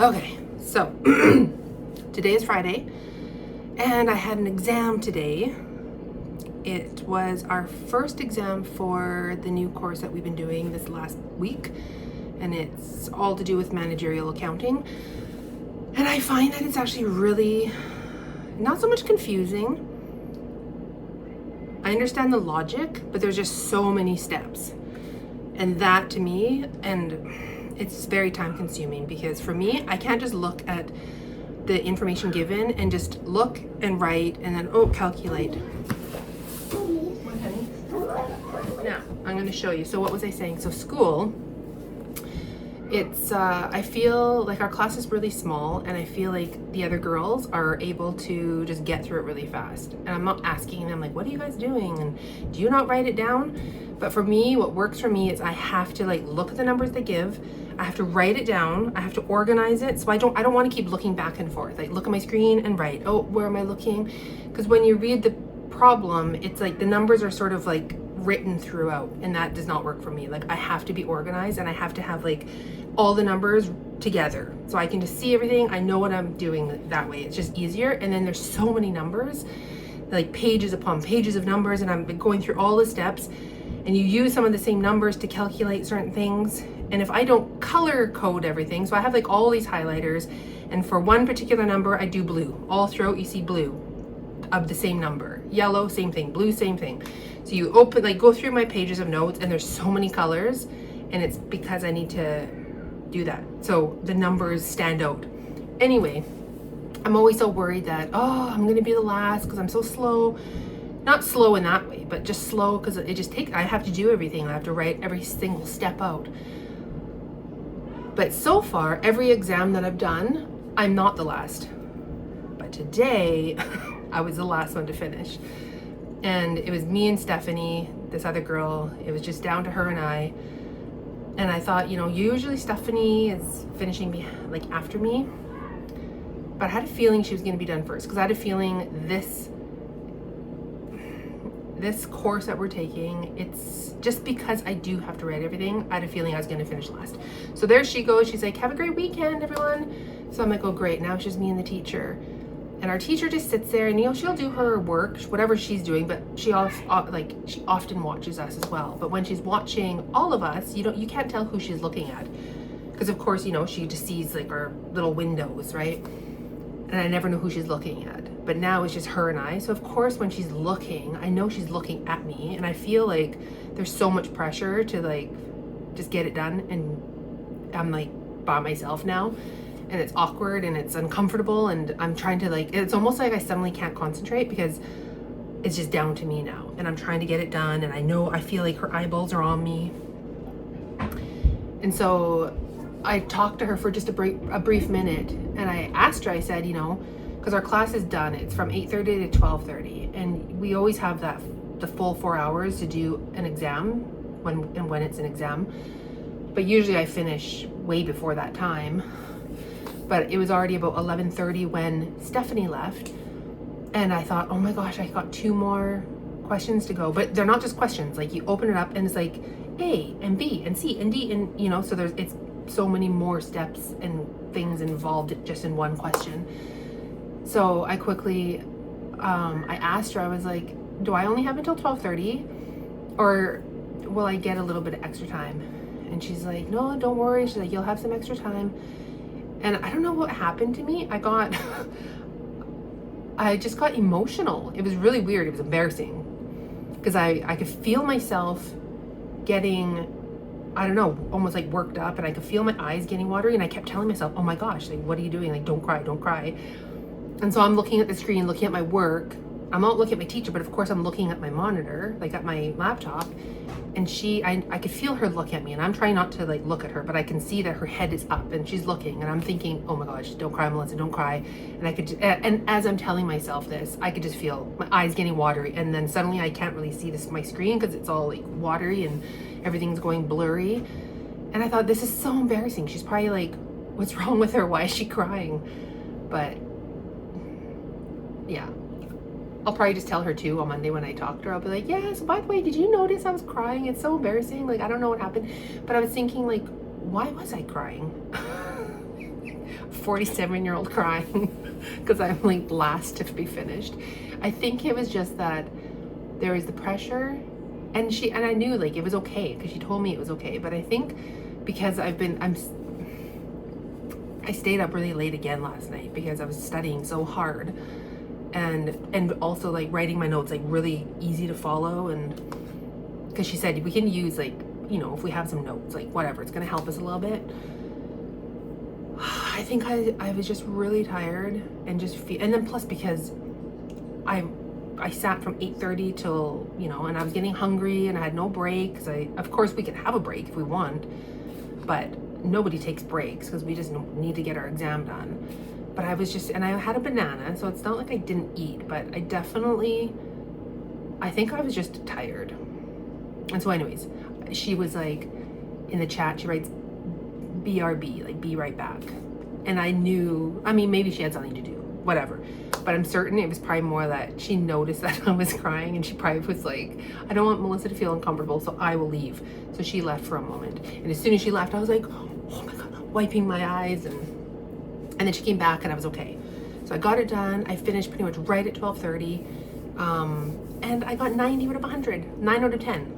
Okay, so today is Friday and I had an exam today. It was our first exam for the new course that we've been doing this last week, and it's all to do with managerial accounting. And I find that it's actually really not so much confusing. I understand the logic, but there's just so many steps. And that to me, and it's very time consuming because for me, I can't just look at the information given and just look and write and then, calculate. Now, I'm going to show you. So what was I saying? So school, it's, I feel like our class is really small and I feel like the other girls are able to just get through it really fast. And I'm not asking them like, what are you guys doing? And do you not write it down? But for me, what works for me is I have to like look at the numbers they give. I have to write it down. I have to organize it. So I don't want to keep looking back and forth. Like look at my screen and write, oh, where am I looking? Because when you read the problem, it's like the numbers are sort of like written throughout, and that does not work for me. Like I have to be organized and I have to have like all the numbers together so I can just see everything. I know what I'm doing that way. It's just easier. And then there's so many numbers, like pages upon pages of numbers, and I'm going through all the steps, and you use some of the same numbers to calculate certain things. And if I don't color code everything, so I have like all these highlighters, and for one particular number I do blue. All throughout you see blue of the same number. Yellow, same thing. Blue, same thing. So you open, like go through my pages of notes, and there's so many colors, and it's because I need to do that so the numbers stand out. Anyway, I'm always so worried that, oh, I'm gonna be the last because I'm so slow. Not slow in that way, but just slow because it just takes, I have to do everything. I have to write every single step out. But so far, every exam that I've done, I'm not the last. But today, I was the last one to finish. And it was me and Stephanie, this other girl. It was just down to her and I. And I thought, usually Stephanie is finishing like after me. But I had a feeling she was going to be done first because I had a feeling this course that we're taking, it's just because I do have to write everything, I had a feeling I was going to finish last. So there she goes. She's like, have a great weekend, everyone. So I'm like, oh, great. Now it's just me and the teacher. And our teacher just sits there and, she'll do her work, whatever she's doing, but she often watches us as well. But when she's watching all of us, you can't tell who she's looking at. Because of course, she just sees like our little windows, right? And I never know who she's looking at. But now it's just her and I. So of course, when she's looking, I know she's looking at me, and I feel like there's so much pressure to like just get it done. And I'm like by myself now, and it's awkward and it's uncomfortable, and I'm trying to it's almost like I suddenly can't concentrate because it's just down to me now, and I'm trying to get it done. And I feel like her eyeballs are on me. And so I talked to her for just a brief minute, and I asked her, I said, because our class is done, it's from 8:30 to 12:30, and we always have the full 4 hours to do an exam when it's an exam. But usually I finish way before that time. But it was already about 11:30 when Stephanie left, and I thought, oh my gosh, I got 2 more questions to go. But they're not just questions. Like you open it up and it's like A and B and C and D, and so it's so many more steps and things involved just in one question. So I quickly, I asked her, I was like, do I only have until 12:30 or will I get a little bit of extra time? And she's like, no, don't worry. She's like, you'll have some extra time. And I don't know what happened to me. I just got emotional. It was really weird. It was embarrassing because I could feel myself getting, I don't know, almost like worked up, and I could feel my eyes getting watery, and I kept telling myself, oh my gosh, like, what are you doing? Like, don't cry, don't cry. And so I'm looking at the screen, looking at my work. I'm not looking at my teacher, but of course I'm looking at my monitor, like at my laptop. And I could feel her look at me, and I'm trying not to like look at her, but I can see that her head is up and she's looking, and I'm thinking, oh my gosh, don't cry, Melissa, don't cry. And as I'm telling myself this, I could just feel my eyes getting watery, and then suddenly I can't really see my screen because it's all like watery and everything's going blurry. And I thought, this is so embarrassing. She's probably like, what's wrong with her? Why is she crying? But yeah, I'll probably just tell her too on Monday when I talk to her. I'll be like, yeah, so by the way, did you notice I was crying? It's so embarrassing. Like, I don't know what happened. But I was thinking, like, why was I crying? 47-year-old crying because I'm like last to be finished. I think it was just that there was the pressure, and I knew like it was okay because she told me it was okay. But I think because I stayed up really late again last night because I was studying so hard, and also like writing my notes like really easy to follow, and because she said we can use like, you know, if we have some notes, like whatever, it's gonna help us a little bit. I think I was just really tired and and then plus because I sat from 8:30 till, you know, and I was getting hungry and I had no break because of course we can have a break if we want, but nobody takes breaks because we just need to get our exam done. But I was just, and I had a banana, so it's not like I didn't eat, but I think I was just tired. And so anyways, she was like, in the chat, she writes BRB, like be right back. And I knew, I mean, maybe she had something to do, whatever. But I'm certain it was probably more that she noticed that I was crying, and she probably was like, I don't want Melissa to feel uncomfortable, so I will leave. So she left for a moment. And as soon as she left, I was like, oh my God, wiping my eyes. And then she came back and I was okay. So I got it done. I finished pretty much right at 12:30. And I got 90 out of 100, 9 out of 10.